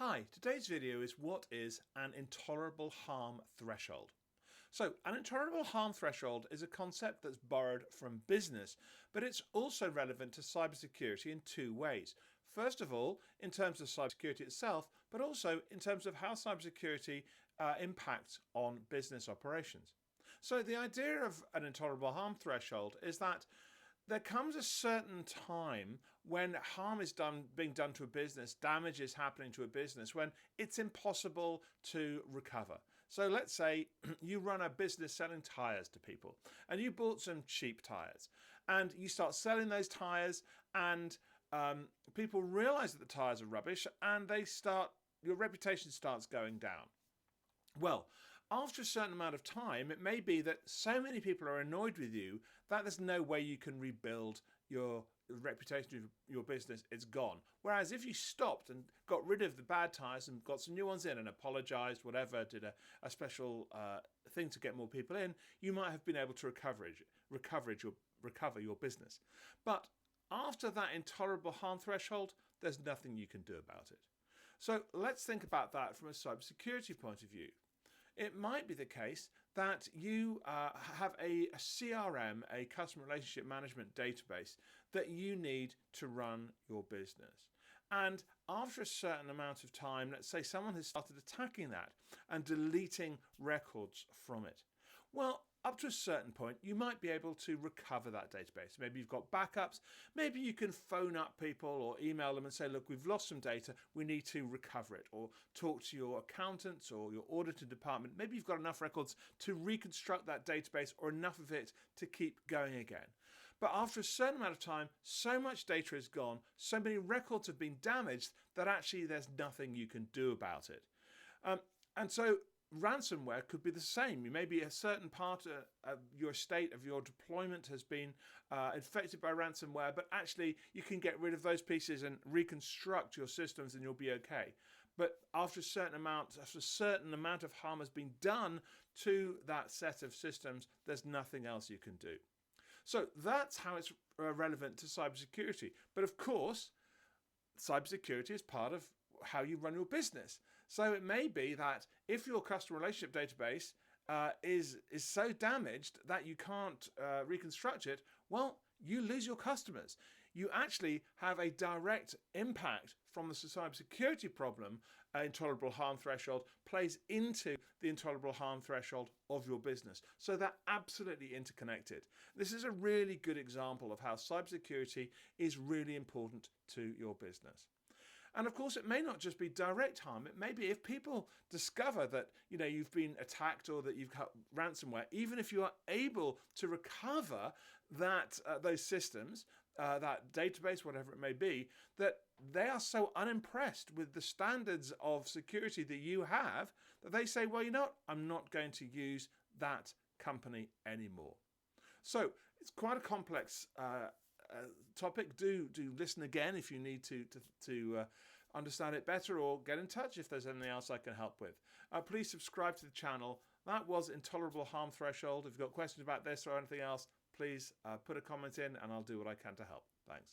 Hi, today's video is what is an intolerable harm threshold. So an intolerable harm threshold is a concept that's borrowed from business, but it's also relevant to cybersecurity in two ways. First of all, in terms of cybersecurity itself, but also in terms of how cybersecurity impacts on business operations. So the idea of an intolerable harm threshold is that there comes a certain time when harm is being done to a business, damage is happening to a business, when it's impossible to recover. So let's say you run a business selling tires to people and you bought some cheap tires and you start selling those tires and people realize that the tires are rubbish and your reputation starts going down. Well, after a certain amount of time, it may be that so many people are annoyed with you that there's no way you can rebuild your reputation of your business. It's gone. Whereas if you stopped and got rid of the bad tyres and got some new ones in and apologised, whatever, did a special thing to get more people in, you might have been able to recover your business. But after that intolerable harm threshold, there's nothing you can do about it. So let's think about that from a cybersecurity point of view. It might be the case that you have a CRM, a customer relationship management database, that you need to run your business. And after a certain amount of time, let's say someone has started attacking that and deleting records from it. Well, up to a certain point, you might be able to recover that database. Maybe you've got backups. Maybe you can phone up people or email them and say, look, we've lost some data. We need to recover it. Or talk to your accountants or your auditor department. Maybe you've got enough records to reconstruct that database or enough of it to keep going again. But after a certain amount of time, so much data is gone, so many records have been damaged that actually there's nothing you can do about it. And so ransomware could be the same. Maybe a certain part of your estate, of your deployment has been infected by ransomware, but actually you can get rid of those pieces and reconstruct your systems and you'll be okay. But after a certain amount of harm has been done to that set of systems, there's nothing else you can do. So that's how it's relevant to cybersecurity. But of course, cybersecurity is part of how you run your business. So it may be that if your customer relationship database is so damaged that you can't reconstruct it, well, you lose your customers. You actually have a direct impact from the cybersecurity problem. Intolerable harm threshold plays into the intolerable harm threshold of your business. So they're absolutely interconnected. This is a really good example of how cybersecurity is really important to your business. And of course, it may not just be direct harm. It may be if people discover that you've been attacked or that you've got ransomware, even if you are able to recover those systems, that database, whatever it may be, that they are so unimpressed with the standards of security that you have that they say, well, you know what? I'm not going to use that company anymore. So it's quite a complex topic. Do listen again if you need to understand it better, or get in touch if there's anything else I can help with. Please subscribe to the channel. That was Intolerable Harm Threshold. If you've got questions about this or anything else, please put a comment in and I'll do what I can to help. Thanks.